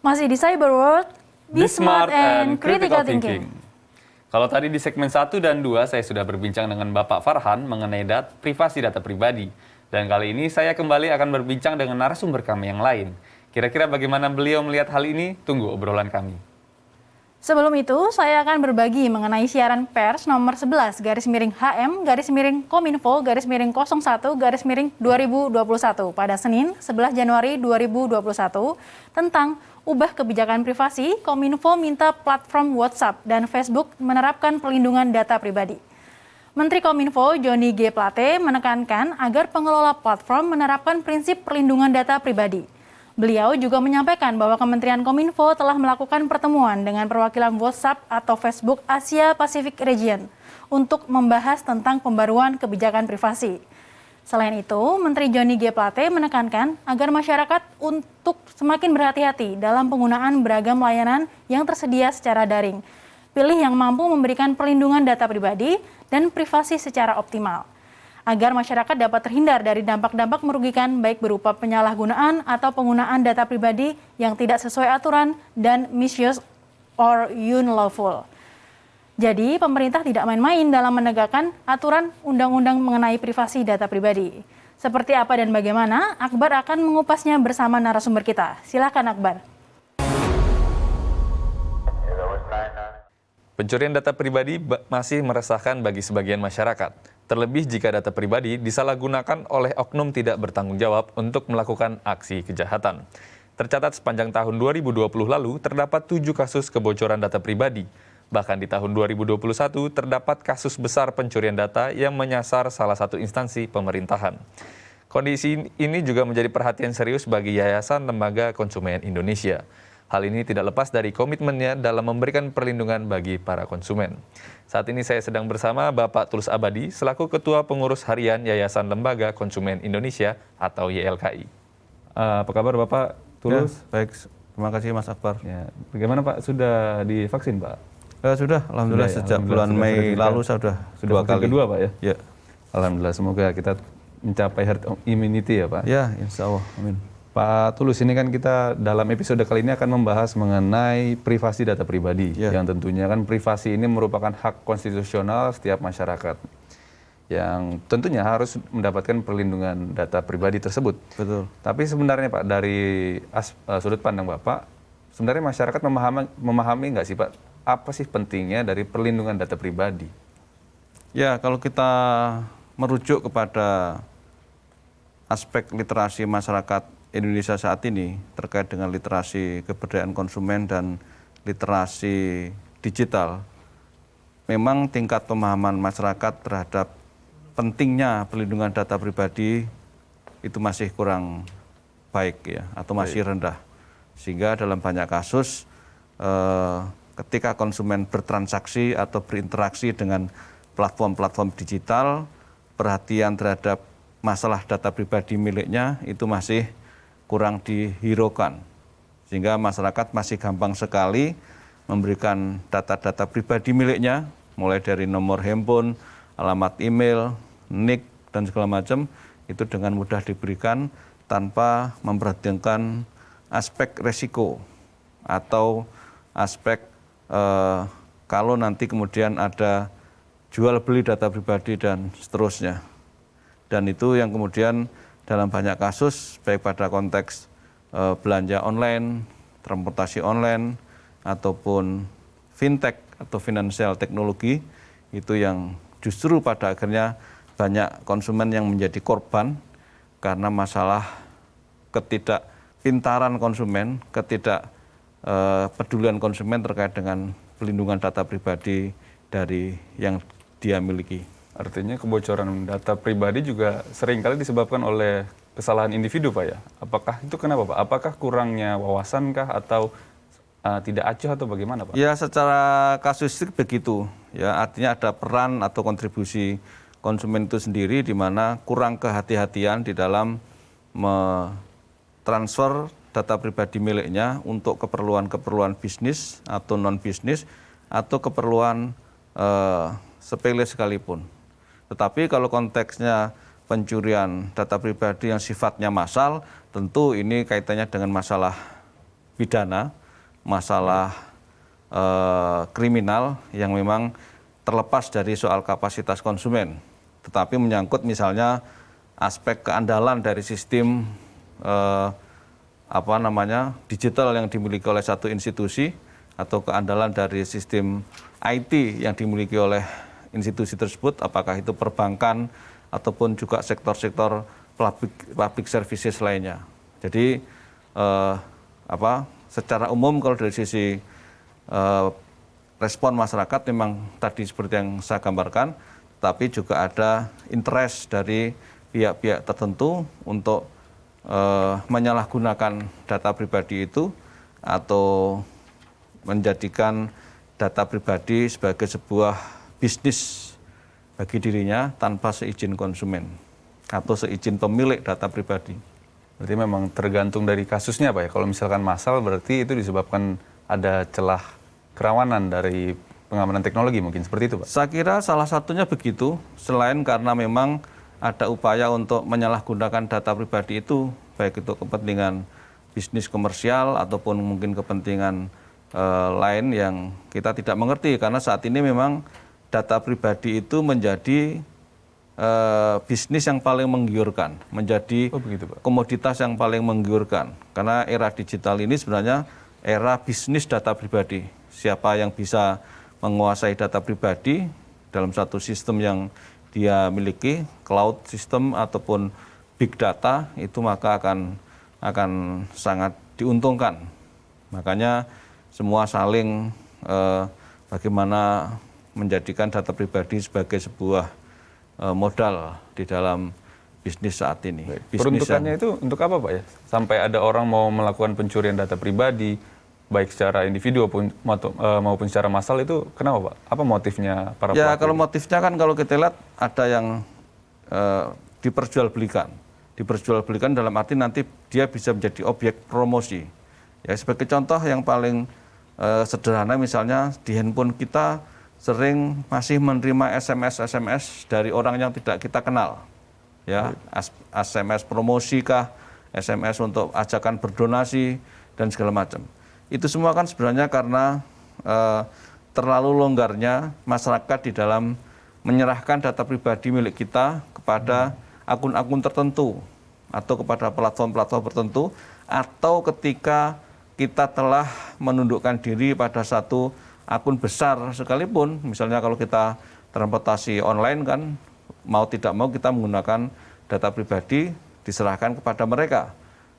Masih di Cyber World, Be Smart and Critical Thinking. Kalau tadi di segmen 1 dan 2 saya sudah berbincang dengan Bapak Farhan mengenai privasi data pribadi. Dan kali ini saya kembali akan berbincang dengan narasumber kami yang lain. Kira-kira bagaimana beliau melihat hal ini? Tunggu obrolan kami. Sebelum itu, saya akan berbagi mengenai siaran pers nomor 11 /HM/Kominfo /01/2021 pada Senin 11 Januari 2021 tentang ubah kebijakan privasi. Kominfo minta platform WhatsApp dan Facebook menerapkan perlindungan data pribadi. Menteri Kominfo Johnny G. Plate menekankan agar pengelola platform menerapkan prinsip perlindungan data pribadi. Beliau juga menyampaikan bahwa Kementerian Kominfo telah melakukan pertemuan dengan perwakilan WhatsApp atau Facebook Asia Pacific Region untuk membahas tentang pembaruan kebijakan privasi. Selain itu, Menteri Johnny G. Plate menekankan agar masyarakat untuk semakin berhati-hati dalam penggunaan beragam layanan yang tersedia secara daring. Pilih yang mampu memberikan perlindungan data pribadi dan privasi secara optimal, agar masyarakat dapat terhindar dari dampak-dampak merugikan baik berupa penyalahgunaan atau penggunaan data pribadi yang tidak sesuai aturan dan misuse or unlawful. Jadi, pemerintah tidak main-main dalam menegakkan aturan undang-undang mengenai privasi data pribadi. Seperti apa dan bagaimana, Akbar akan mengupasnya bersama narasumber kita. Silakan Akbar. Pencurian data pribadi masih meresahkan bagi sebagian masyarakat. Terlebih jika data pribadi disalahgunakan oleh oknum tidak bertanggung jawab untuk melakukan aksi kejahatan. Tercatat sepanjang tahun 2020 lalu terdapat 7 kasus kebocoran data pribadi. Bahkan di tahun 2021 terdapat kasus besar pencurian data yang menyasar salah satu instansi pemerintahan. Kondisi ini juga menjadi perhatian serius bagi Yayasan Lembaga Konsumen Indonesia. Hal ini tidak lepas dari komitmennya dalam memberikan perlindungan bagi para konsumen. Saat ini saya sedang bersama Bapak Tulus Abadi selaku Ketua Pengurus Harian Yayasan Lembaga Konsumen Indonesia atau YLKI. Apa kabar Bapak Tulus? Ya, baik, terima kasih Mas Akbar. Ya, bagaimana Pak, sudah divaksin Pak? Sudah, alhamdulillah sudah, sejak bulan Mei lalu saya sudah 2 kali. Kedua Pak ya? Ya. Alhamdulillah, semoga kita mencapai herd immunity ya Pak. Ya, insya Allah, amin. Pak Tulus, ini kan kita dalam episode kali ini akan membahas mengenai privasi data pribadi. Yang tentunya kan privasi ini merupakan hak konstitusional setiap masyarakat yang tentunya harus mendapatkan perlindungan data pribadi tersebut. Betul. Tapi sebenarnya Pak, dari sudut pandang Bapak, sebenarnya masyarakat memahami nggak sih Pak, apa sih pentingnya dari perlindungan data pribadi? Ya, kalau kita merujuk kepada aspek literasi masyarakat Indonesia saat ini terkait dengan literasi keberdayaan konsumen dan literasi digital, memang tingkat pemahaman masyarakat terhadap pentingnya perlindungan data pribadi itu masih kurang baik ya, atau masih rendah. Sehingga dalam banyak kasus ketika konsumen bertransaksi atau berinteraksi dengan platform-platform digital, perhatian terhadap masalah data pribadi miliknya itu masih kurang dihiraukan, sehingga masyarakat masih gampang sekali memberikan data-data pribadi miliknya, mulai dari nomor handphone, alamat email, NIK, dan segala macam, itu dengan mudah diberikan tanpa memperhatikan aspek resiko atau aspek kalau nanti kemudian ada jual beli data pribadi dan seterusnya. Dan itu yang kemudian dalam banyak kasus, baik pada konteks belanja online, transportasi online, ataupun fintech atau financial teknologi, itu yang justru pada akhirnya banyak konsumen yang menjadi korban karena masalah ketidakpintaran konsumen, ketidakpedulian konsumen terkait dengan pelindungan data pribadi dari yang dia miliki. Artinya kebocoran data pribadi juga seringkali disebabkan oleh kesalahan individu Pak ya? Apakah itu kenapa Pak? Apakah kurangnya wawasan kah atau tidak acuh atau bagaimana Pak? Ya, secara kasuistik begitu. Ya, artinya ada peran atau kontribusi konsumen itu sendiri di mana kurang kehati-hatian di dalam mentransfer data pribadi miliknya untuk keperluan-keperluan bisnis atau non-bisnis atau keperluan sepele sekalipun. Tetapi kalau konteksnya pencurian data pribadi yang sifatnya massal, tentu ini kaitannya dengan masalah pidana, masalah kriminal yang memang terlepas dari soal kapasitas konsumen, tetapi menyangkut misalnya aspek keandalan dari sistem digital yang dimiliki oleh satu institusi atau keandalan dari sistem IT yang dimiliki oleh institusi tersebut, apakah itu perbankan ataupun juga sektor-sektor public services lainnya. Jadi secara umum kalau dari sisi respon masyarakat memang tadi seperti yang saya gambarkan, tapi juga ada interest dari pihak-pihak tertentu untuk menyalahgunakan data pribadi itu atau menjadikan data pribadi sebagai sebuah bisnis bagi dirinya tanpa seizin konsumen atau seizin pemilik data pribadi. Berarti memang tergantung dari kasusnya Pak ya. Kalau misalkan massal berarti itu disebabkan ada celah kerawanan dari pengamanan teknologi mungkin seperti itu Pak? Saya kira salah satunya begitu, selain karena memang ada upaya untuk menyalahgunakan data pribadi itu, baik itu kepentingan bisnis komersial ataupun mungkin kepentingan lain yang kita tidak mengerti, karena saat ini memang data pribadi itu menjadi bisnis yang paling menggiurkan, menjadi komoditas yang paling menggiurkan. Karena era digital ini sebenarnya era bisnis data pribadi. Siapa yang bisa menguasai data pribadi dalam satu sistem yang dia miliki, cloud system ataupun big data, itu maka akan sangat diuntungkan. Makanya semua saling bagaimana menjadikan data pribadi sebagai sebuah modal di dalam bisnis saat ini. Peruntukannya itu untuk apa Pak ya? Sampai ada orang mau melakukan pencurian data pribadi, baik secara individu maupun secara massal, itu kenapa Pak? Apa motifnya para pelaku? Ya kalau motifnya kan kalau kita lihat ada yang diperjualbelikan. Diperjualbelikan dalam arti nanti dia bisa menjadi objek promosi. Ya sebagai contoh yang paling sederhana misalnya di handphone kita sering masih menerima SMS dari orang yang tidak kita kenal. Ya, SMS promosi kah, SMS untuk ajakan berdonasi dan segala macam. Itu semua kan sebenarnya karena terlalu longgarnya masyarakat di dalam menyerahkan data pribadi milik kita kepada akun-akun tertentu atau kepada platform-platform tertentu, atau ketika kita telah menundukkan diri pada satu akun besar sekalipun, misalnya kalau kita transportasi online kan, mau tidak mau kita menggunakan data pribadi diserahkan kepada mereka.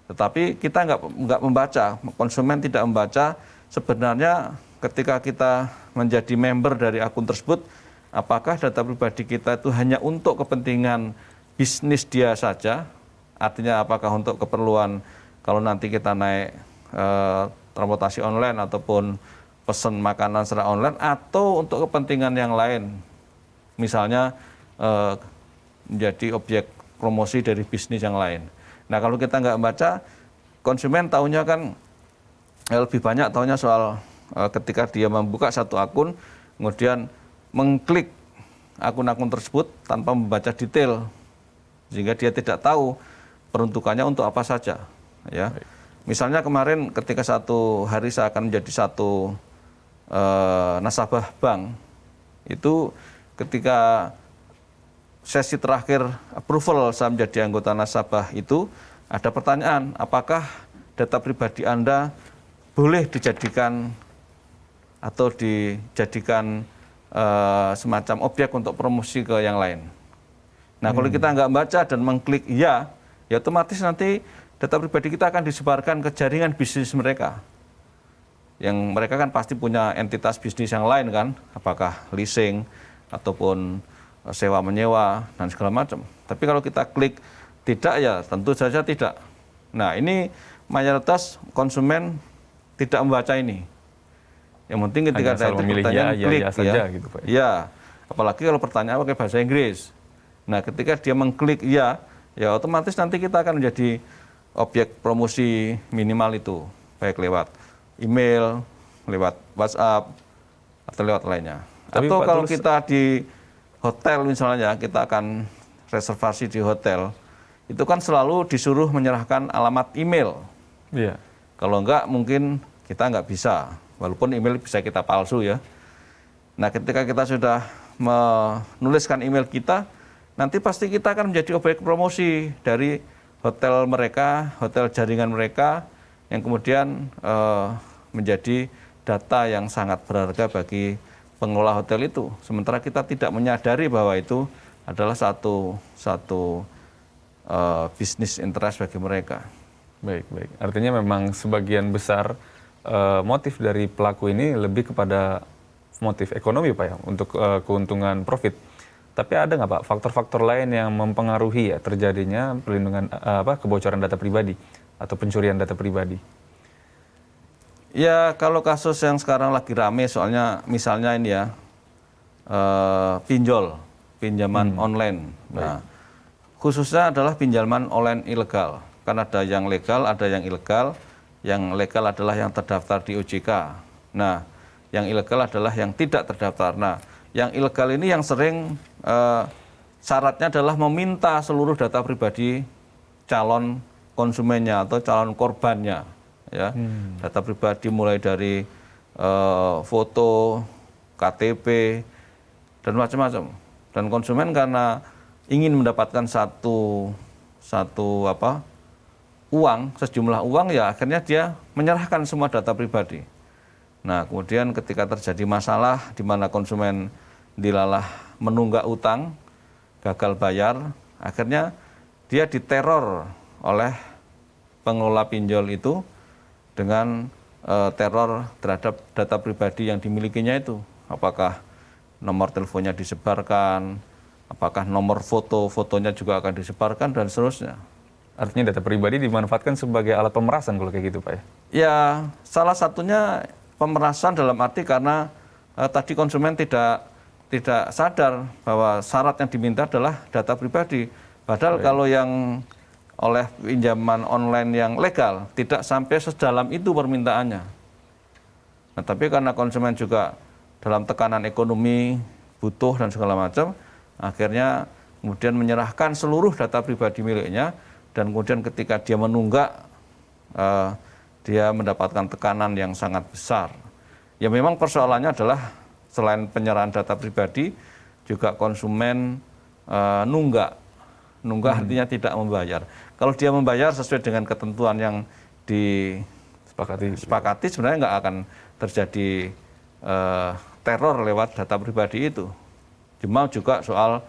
Tetapi kita nggak membaca, konsumen tidak membaca sebenarnya ketika kita menjadi member dari akun tersebut, apakah data pribadi kita itu hanya untuk kepentingan bisnis dia saja, artinya apakah untuk keperluan kalau nanti kita naik transportasi online ataupun pesan makanan secara online, atau untuk kepentingan yang lain, misalnya menjadi objek promosi dari bisnis yang lain. Nah kalau kita nggak baca, konsumen taunya kan lebih banyak taunya soal ketika dia membuka satu akun, kemudian mengklik akun-akun tersebut tanpa membaca detail, sehingga dia tidak tahu peruntukannya untuk apa saja. Ya, misalnya kemarin ketika satu hari saya akan menjadi satu nasabah bank, itu ketika sesi terakhir approval saya menjadi anggota nasabah itu ada pertanyaan, apakah data pribadi Anda boleh dijadikan atau dijadikan semacam objek untuk promosi ke yang lain. Nah kalau kita nggak baca dan mengklik ya otomatis nanti data pribadi kita akan disebarkan ke jaringan bisnis mereka. Yang mereka kan pasti punya entitas bisnis yang lain kan, apakah leasing ataupun sewa menyewa dan segala macam. Tapi kalau kita klik tidak, ya tentu saja tidak. Nah ini mayoritas konsumen tidak membaca ini. Yang penting ketika ada itu pertanyaan klik saja, gitu, Pak. Ya, apalagi kalau pertanyaan pakai bahasa Inggris. Nah ketika dia mengklik ya otomatis nanti kita akan menjadi objek promosi minimal itu, baik lewat email, lewat WhatsApp, atau lewat lainnya. Tapi atau Pak, kalau kita di hotel misalnya, kita akan reservasi di hotel, itu kan selalu disuruh menyerahkan alamat email. Iya. Kalau enggak mungkin kita nggak bisa, walaupun email bisa kita palsu ya. Nah, ketika kita sudah menuliskan email kita, nanti pasti kita akan menjadi objek promosi dari hotel mereka, hotel jaringan mereka, yang kemudian menjadi data yang sangat berharga bagi pengelola hotel itu. Sementara kita tidak menyadari bahwa itu adalah satu bisnis interest bagi mereka. Baik, baik. Artinya memang sebagian besar motif dari pelaku ini lebih kepada motif ekonomi Pak ya, untuk keuntungan profit. Tapi ada nggak Pak faktor-faktor lain yang mempengaruhi ya terjadinya perlindungan kebocoran data pribadi atau pencurian data pribadi? Ya, kalau kasus yang sekarang lagi rame soalnya misalnya ini ya, pinjaman online. Nah, khususnya adalah pinjaman online ilegal. Kan ada yang legal, ada yang ilegal. Yang legal adalah yang terdaftar di OJK. Nah, yang ilegal adalah yang tidak terdaftar. Nah, yang ilegal ini yang sering syaratnya adalah meminta seluruh data pribadi calon konsumennya atau calon korbannya. Ya, data pribadi mulai dari foto, KTP, dan macam-macam. Dan konsumen karena ingin mendapatkan uang, sejumlah uang, ya akhirnya dia menyerahkan semua data pribadi. Nah, kemudian ketika terjadi masalah di mana konsumen dilalah menunggak utang, gagal bayar, akhirnya dia diteror oleh pengelola pinjol itu dengan teror terhadap data pribadi yang dimilikinya itu. Apakah nomor teleponnya disebarkan, apakah nomor fotonya juga akan disebarkan, dan seterusnya. Artinya data pribadi dimanfaatkan sebagai alat pemerasan kalau kayak gitu Pak ya? Ya, salah satunya pemerasan dalam arti karena tadi konsumen tidak sadar bahwa syarat yang diminta adalah data pribadi. Padahal kalau yang oleh pinjaman online yang legal tidak sampai sedalam itu permintaannya. Nah, tapi karena konsumen juga dalam tekanan ekonomi, butuh dan segala macam, akhirnya kemudian menyerahkan seluruh data pribadi miliknya, dan kemudian ketika dia menunggak, dia mendapatkan tekanan yang sangat besar. Ya, memang persoalannya adalah selain penyerahan data pribadi, juga konsumen nunggak artinya tidak membayar. Kalau dia membayar sesuai dengan ketentuan yang disepakati, sebenarnya nggak akan terjadi teror lewat data pribadi itu. Cuma juga soal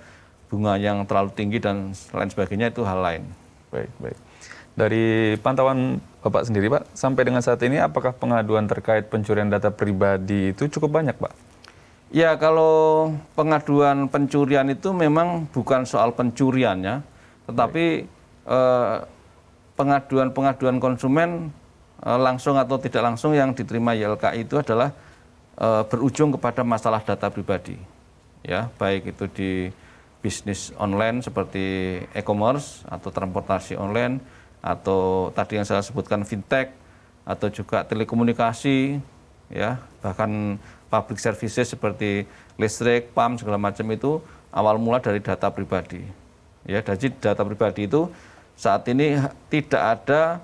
bunga yang terlalu tinggi dan lain sebagainya, itu hal lain. Baik, baik. Dari pantauan Bapak sendiri Pak, sampai dengan saat ini apakah pengaduan terkait pencurian data pribadi itu cukup banyak Pak? Ya, kalau pengaduan pencurian itu memang bukan soal pencuriannya, tetapi pengaduan konsumen langsung atau tidak langsung yang diterima YLKI itu adalah berujung kepada masalah data pribadi. Ya, baik itu di bisnis online seperti e-commerce atau transportasi online, atau tadi yang saya sebutkan fintech, atau juga telekomunikasi, ya, bahkan public services seperti listrik, PAM, segala macam itu awal mula dari data pribadi. Ya, jadi data pribadi itu saat ini tidak ada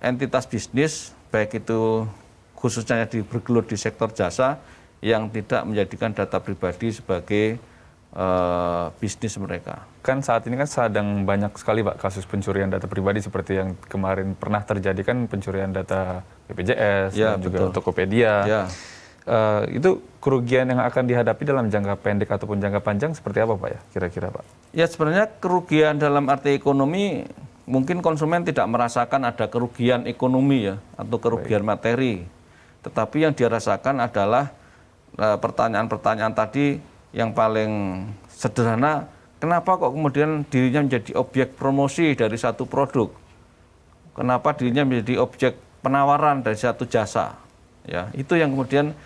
entitas bisnis, baik itu khususnya bergelut di sektor jasa, yang tidak menjadikan data pribadi sebagai bisnis mereka. Kan saat ini kan sedang banyak sekali Pak kasus pencurian data pribadi seperti yang kemarin pernah terjadi, kan pencurian data BPJS ya, dan juga betul. Tokopedia. Ya. Itu kerugian yang akan dihadapi dalam jangka pendek ataupun jangka panjang seperti apa Pak ya kira-kira Pak? Ya, sebenarnya kerugian dalam arti ekonomi mungkin konsumen tidak merasakan ada kerugian ekonomi ya atau kerugian materi. Tetapi yang dia rasakan adalah pertanyaan-pertanyaan tadi yang paling sederhana, kenapa kok kemudian dirinya menjadi objek promosi dari satu produk? Kenapa dirinya menjadi objek penawaran dari satu jasa? Ya, itu yang kemudian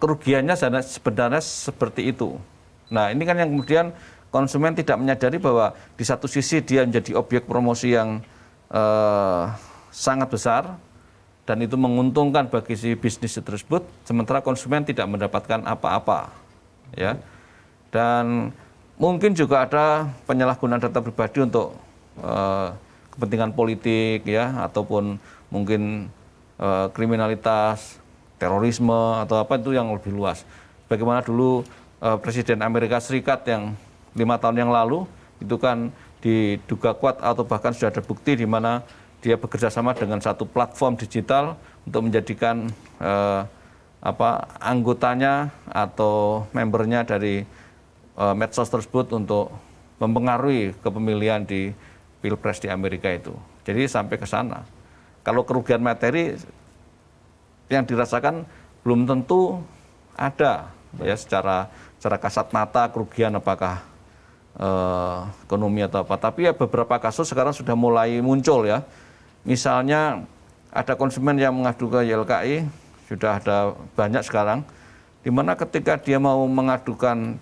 kerugiannya sebenarnya seperti itu. Nah, ini kan yang kemudian konsumen tidak menyadari bahwa di satu sisi dia menjadi objek promosi yang sangat besar, dan itu menguntungkan bagi si bisnis tersebut, sementara konsumen tidak mendapatkan apa-apa, ya. Dan mungkin juga ada penyalahgunaan data pribadi untuk kepentingan politik ya, ataupun mungkin kriminalitas, terorisme atau apa itu yang lebih luas. Bagaimana dulu Presiden Amerika Serikat yang 5 tahun yang lalu itu kan diduga kuat atau bahkan sudah ada bukti di mana dia bekerja sama dengan satu platform digital untuk menjadikan anggotanya atau membernya dari medsos tersebut untuk mempengaruhi kepemilihan di Pilpres di Amerika itu. Jadi sampai ke sana. Kalau kerugian materi yang dirasakan belum tentu ada ya secara kasat mata kerugian apakah ekonomi atau apa. Tapi ya beberapa kasus sekarang sudah mulai muncul ya. Misalnya ada konsumen yang mengadu ke YLKI, sudah ada banyak sekarang, di mana ketika dia mau mengajukan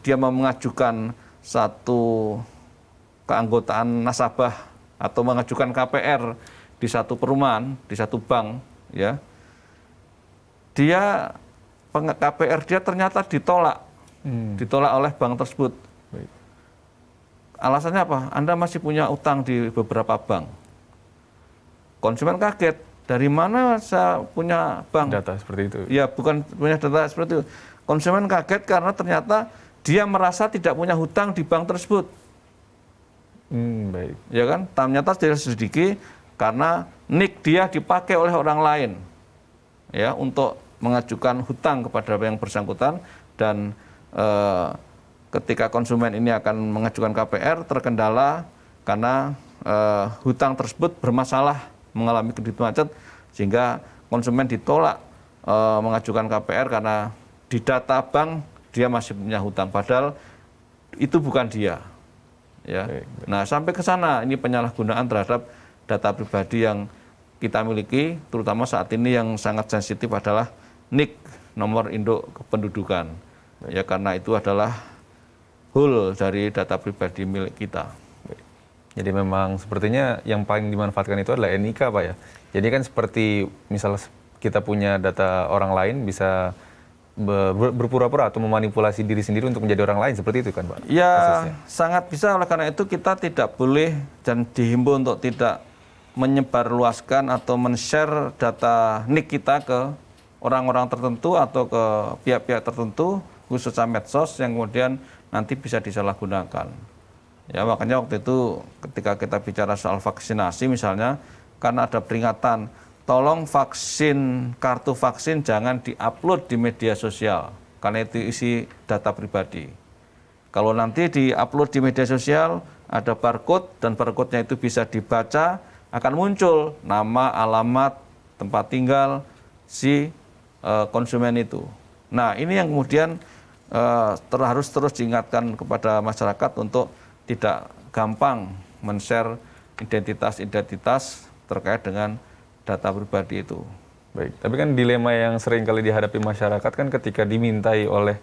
satu keanggotaan nasabah atau mengajukan KPR di satu perumahan, di satu bank, ya, KPR dia ternyata ditolak oleh bank tersebut. Baik. Alasannya apa? Anda masih punya utang di beberapa bank. Konsumen kaget, dari mana saya punya bank? Data seperti itu. Ya, bukan punya data seperti itu. Konsumen kaget karena ternyata dia merasa tidak punya hutang di bank tersebut. Baik. Ya kan? Ternyata dia selidiki karena NIK dia dipakai oleh orang lain, ya, untuk mengajukan hutang kepada yang bersangkutan, dan ketika konsumen ini akan mengajukan KPR terkendala karena hutang tersebut bermasalah, mengalami kredit macet, sehingga konsumen ditolak mengajukan KPR karena di data bank dia masih punya hutang, padahal itu bukan dia. Ya. Nah, sampai ke sana ini penyalahgunaan terhadap data pribadi yang kita miliki, terutama saat ini yang sangat sensitif adalah NIK, nomor induk kependudukan. Ya, karena itu adalah whole dari data pribadi milik kita. Jadi memang sepertinya yang paling dimanfaatkan itu adalah NIK, Pak ya. Jadi kan seperti misalnya kita punya data orang lain bisa berpura-pura atau memanipulasi diri sendiri untuk menjadi orang lain, seperti itu kan, Pak? Ya, kasusnya. Sangat bisa. Oleh karena itu kita tidak boleh dan dihimbau untuk tidak menyebarluaskan atau men-share data NIK kita ke orang-orang tertentu atau ke pihak-pihak tertentu, khususnya medsos yang kemudian nanti bisa disalahgunakan. Ya, makanya waktu itu ketika kita bicara soal vaksinasi misalnya, karena ada peringatan, tolong kartu vaksin jangan diupload di media sosial, karena itu isi data pribadi. Kalau nanti diupload di media sosial, ada barcode, dan barcode-nya itu bisa dibaca, akan muncul nama, alamat, tempat tinggal si konsumen itu. Nah, ini yang kemudian harus terus diingatkan kepada masyarakat untuk tidak gampang men-share identitas terkait dengan data pribadi itu. Baik, tapi kan dilema yang sering kali dihadapi masyarakat kan ketika dimintai oleh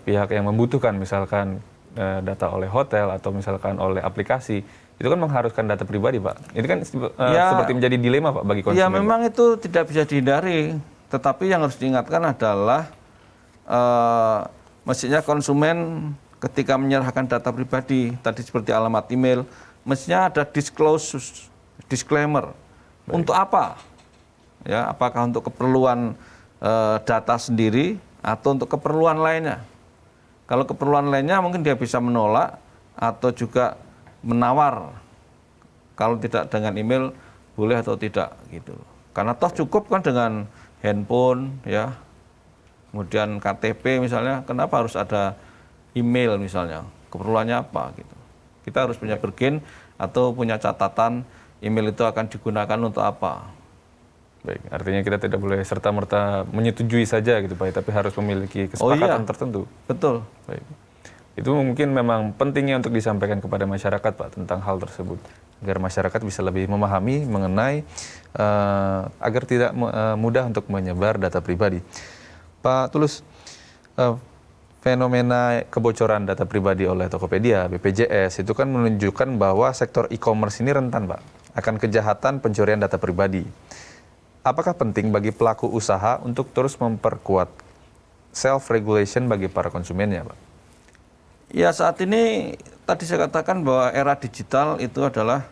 pihak yang membutuhkan, misalkan data oleh hotel atau misalkan oleh aplikasi, itu kan mengharuskan data pribadi, Pak. Ini kan seperti menjadi dilema, Pak, bagi konsumen. Ya, memang itu tidak bisa dihindari, tetapi yang harus diingatkan adalah mestinya konsumen ketika menyerahkan data pribadi, tadi seperti alamat email, mestinya ada disclaimer. Baik. Untuk apa? Ya, apakah untuk keperluan data sendiri atau untuk keperluan lainnya? Kalau keperluan lainnya mungkin dia bisa menolak atau juga menawar. Kalau tidak dengan email boleh atau tidak gitu. Karena toh cukup kan dengan handphone, ya. Kemudian KTP misalnya, kenapa harus ada email misalnya? Keperluannya apa gitu. Kita harus punya bergen atau punya catatan email itu akan digunakan untuk apa. Baik, artinya kita tidak boleh serta-merta menyetujui saja gitu, Pak, tapi harus memiliki kesepakatan tertentu. Betul. Baik. Itu mungkin memang pentingnya untuk disampaikan kepada masyarakat, Pak, tentang hal tersebut. Agar masyarakat bisa lebih memahami, mengenai, agar tidak mudah untuk menyebar data pribadi. Pak Tulus, fenomena kebocoran data pribadi oleh Tokopedia, BPJS, itu kan menunjukkan bahwa sektor e-commerce ini rentan, Pak, akan kejahatan pencurian data pribadi. Apakah penting bagi pelaku usaha untuk terus memperkuat self-regulation bagi para konsumennya, Pak? Ya, saat ini tadi saya katakan bahwa era digital itu adalah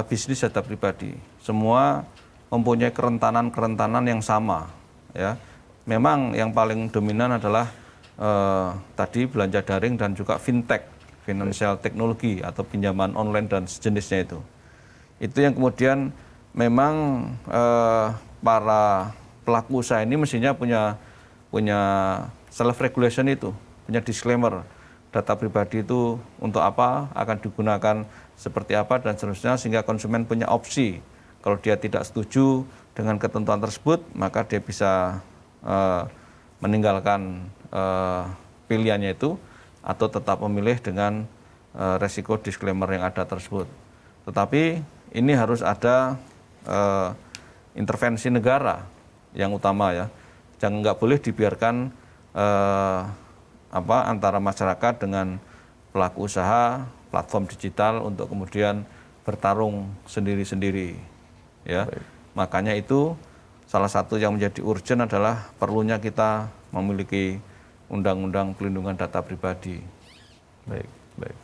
bisnis data pribadi. Semua mempunyai kerentanan yang sama. Ya, memang yang paling dominan adalah tadi belanja daring dan juga fintech, financial technology atau pinjaman online dan sejenisnya itu. Itu yang kemudian memang para pelaku usaha ini mestinya punya self regulation itu, punya disclaimer data pribadi itu untuk apa, akan digunakan seperti apa dan seterusnya, sehingga konsumen punya opsi. Kalau dia tidak setuju dengan ketentuan tersebut, maka dia bisa meninggalkan pilihannya itu atau tetap memilih dengan resiko disclaimer yang ada tersebut. Tetapi ini harus ada intervensi negara yang utama ya. Jangan nggak boleh dibiarkan antara masyarakat dengan pelaku usaha platform digital untuk kemudian bertarung sendiri-sendiri. Ya, makanya itu salah satu yang menjadi urgent adalah perlunya kita memiliki undang-undang pelindungan data pribadi. Baik,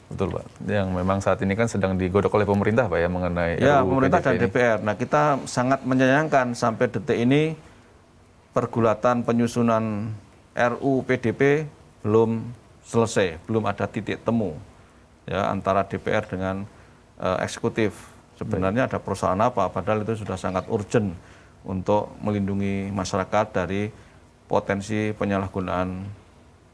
betul Pak. Yang memang saat ini kan sedang digodok oleh pemerintah Pak ya mengenai ya, RUU pemerintah PDP dan ini. DPR. Nah, kita sangat menyayangkan sampai detik ini pergulatan penyusunan RUU PDP belum selesai, belum ada titik temu ya antara DPR dengan eksekutif. Sebenarnya ada persoalan apa, padahal itu sudah sangat urgent untuk melindungi masyarakat dari potensi penyalahgunaan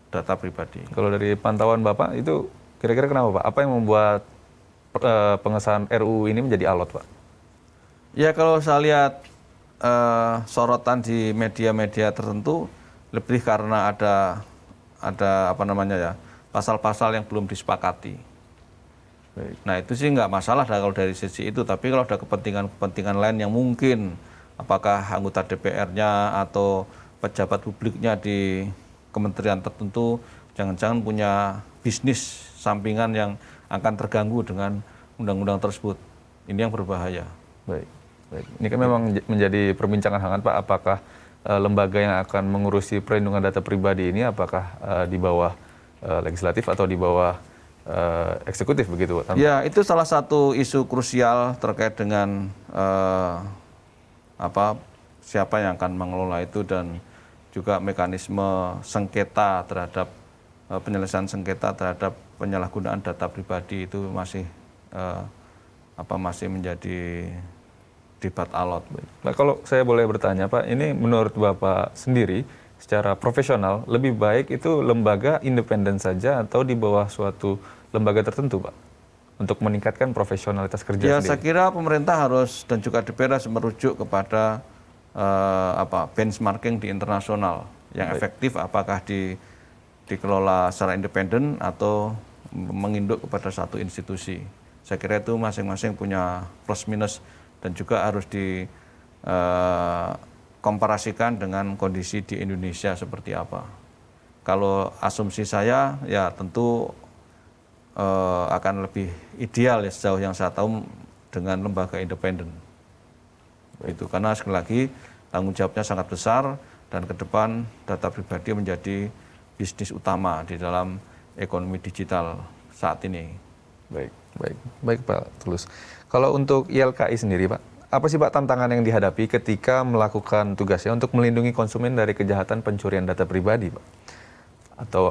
data pribadi. Kalau dari pantauan Bapak itu kira-kira kenapa Pak? Apa yang membuat pengesahan RUU ini menjadi alot Pak? Ya, kalau saya lihat sorotan di media-media tertentu lebih karena ada pasal-pasal yang belum disepakati. Baik. Nah, itu sih nggak masalah kalau dari sisi itu, tapi kalau ada kepentingan lain yang mungkin apakah anggota DPR-nya atau pejabat publiknya di kementerian tertentu jangan-jangan punya bisnis sampingan yang akan terganggu dengan undang-undang tersebut. Ini yang berbahaya. Baik. Ini kan memang menjadi perbincangan hangat Pak, apakah lembaga yang akan mengurusi perlindungan data pribadi ini apakah di bawah legislatif atau di bawah eksekutif begitu Pak? Ya, itu salah satu isu krusial terkait dengan siapa yang akan mengelola itu dan juga mekanisme sengketa terhadap penyelesaian sengketa terhadap penyalahgunaan data pribadi itu masih menjadi debat alot. Nah, kalau saya boleh bertanya Pak, ini menurut Bapak sendiri secara profesional lebih baik itu lembaga independen saja atau di bawah suatu lembaga tertentu Pak untuk meningkatkan profesionalitas kerja Ya, sendiri? saya kira pemerintah harus dan juga DPR harus merujuk kepada benchmarking di internasional yang efektif, apakah dikelola secara independen atau menginduk kepada satu institusi. Saya kira itu masing-masing punya plus minus dan juga harus komparasikan dengan kondisi di Indonesia seperti apa. Kalau asumsi saya ya tentu akan lebih ideal ya sejauh yang saya tahu dengan lembaga independen. Itu karena sekali lagi tanggung jawabnya sangat besar dan ke depan data pribadi menjadi bisnis utama di dalam ekonomi digital saat ini. Baik Pak Tulus. Kalau untuk ILKI sendiri Pak, apa sih Pak tantangan yang dihadapi ketika melakukan tugasnya untuk melindungi konsumen dari kejahatan pencurian data pribadi Pak? Atau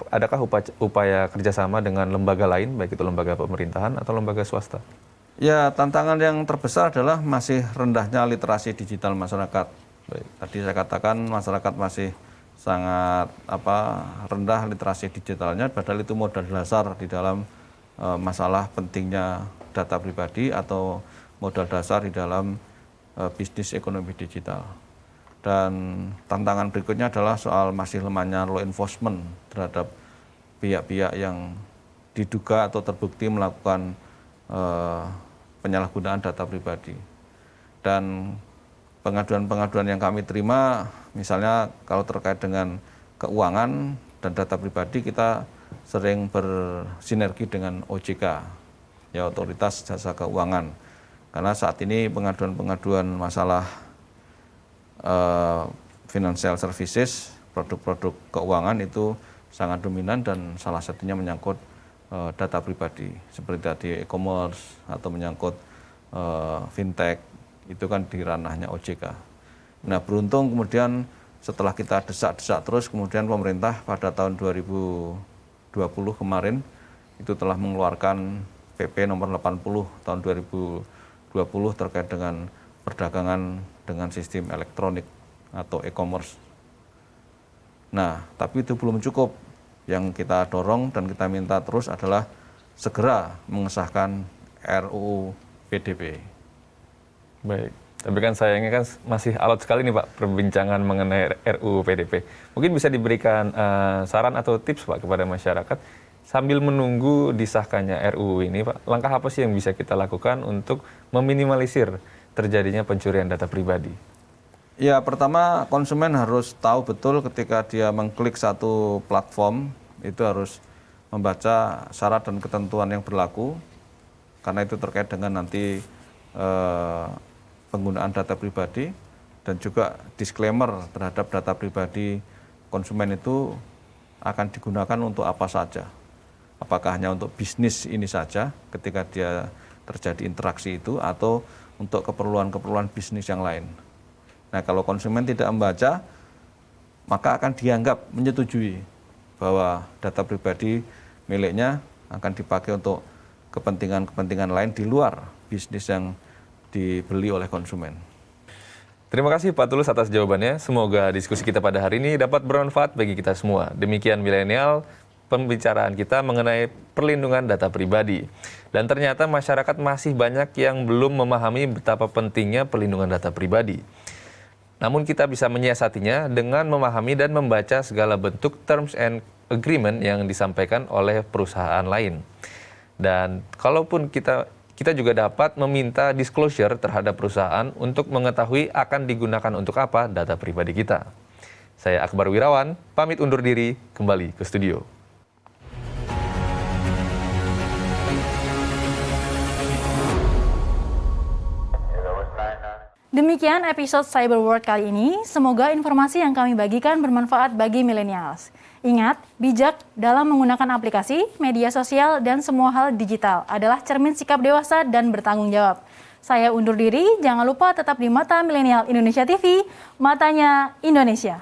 adakah upaya kerjasama dengan lembaga lain, baik itu lembaga pemerintahan atau lembaga swasta? Ya, tantangan yang terbesar adalah masih rendahnya literasi digital masyarakat. Tadi saya katakan masyarakat masih sangat rendah literasi digitalnya, padahal itu modal dasar di dalam masalah pentingnya data pribadi atau modal dasar di dalam bisnis ekonomi digital. Dan tantangan berikutnya adalah soal masih lemahnya law enforcement terhadap pihak-pihak yang diduga atau terbukti melakukan penyalahgunaan data pribadi. Dan pengaduan-pengaduan yang kami terima, misalnya kalau terkait dengan keuangan dan data pribadi, kita sering bersinergi dengan OJK, ya Otoritas Jasa Keuangan. Karena saat ini pengaduan-pengaduan masalah financial services, produk-produk keuangan itu sangat dominan dan salah satunya menyangkut data pribadi, seperti tadi e-commerce atau menyangkut fintech, itu kan di ranahnya OJK. Nah, beruntung kemudian setelah kita desak-desak terus, kemudian pemerintah pada tahun 2020 kemarin itu telah mengeluarkan PP nomor 80 tahun 2020 terkait dengan perdagangan dengan sistem elektronik atau e-commerce. Nah, tapi itu belum cukup. Yang kita dorong dan kita minta terus adalah segera mengesahkan RUU PDP. Baik, tapi kan sayangnya kan masih alot sekali nih Pak perbincangan mengenai RUU PDP. Mungkin bisa diberikan saran atau tips Pak kepada masyarakat sambil menunggu disahkannya RUU ini Pak. Langkah apa sih yang bisa kita lakukan untuk meminimalisir terjadinya pencurian data pribadi? Ya, pertama konsumen harus tahu betul ketika dia mengklik satu platform, itu harus membaca syarat dan ketentuan yang berlaku, karena itu terkait dengan nanti penggunaan data pribadi dan juga disclaimer terhadap data pribadi konsumen itu akan digunakan untuk apa saja. Apakah hanya untuk bisnis ini saja ketika dia terjadi interaksi itu atau untuk keperluan-keperluan bisnis yang lain. Nah, kalau konsumen tidak membaca, maka akan dianggap menyetujui bahwa data pribadi miliknya akan dipakai untuk kepentingan-kepentingan lain di luar bisnis yang dibeli oleh konsumen. Terima kasih Pak Tulus atas jawabannya. Semoga diskusi kita pada hari ini dapat bermanfaat bagi kita semua. Demikian Milenial, pembicaraan kita mengenai perlindungan data pribadi. Dan ternyata masyarakat masih banyak yang belum memahami betapa pentingnya perlindungan data pribadi. Namun kita bisa menyiasatinya dengan memahami dan membaca segala bentuk terms and agreement yang disampaikan oleh perusahaan lain. Dan kalaupun kita juga dapat meminta disclosure terhadap perusahaan untuk mengetahui akan digunakan untuk apa data pribadi kita. Saya Akbar Wirawan, pamit undur diri, kembali ke studio. Demikian episode Cyber World kali ini. Semoga informasi yang kami bagikan bermanfaat bagi millennials. Ingat, bijak dalam menggunakan aplikasi, media sosial, dan semua hal digital adalah cermin sikap dewasa dan bertanggung jawab. Saya undur diri, jangan lupa tetap di Mata Milenial Indonesia TV, matanya Indonesia.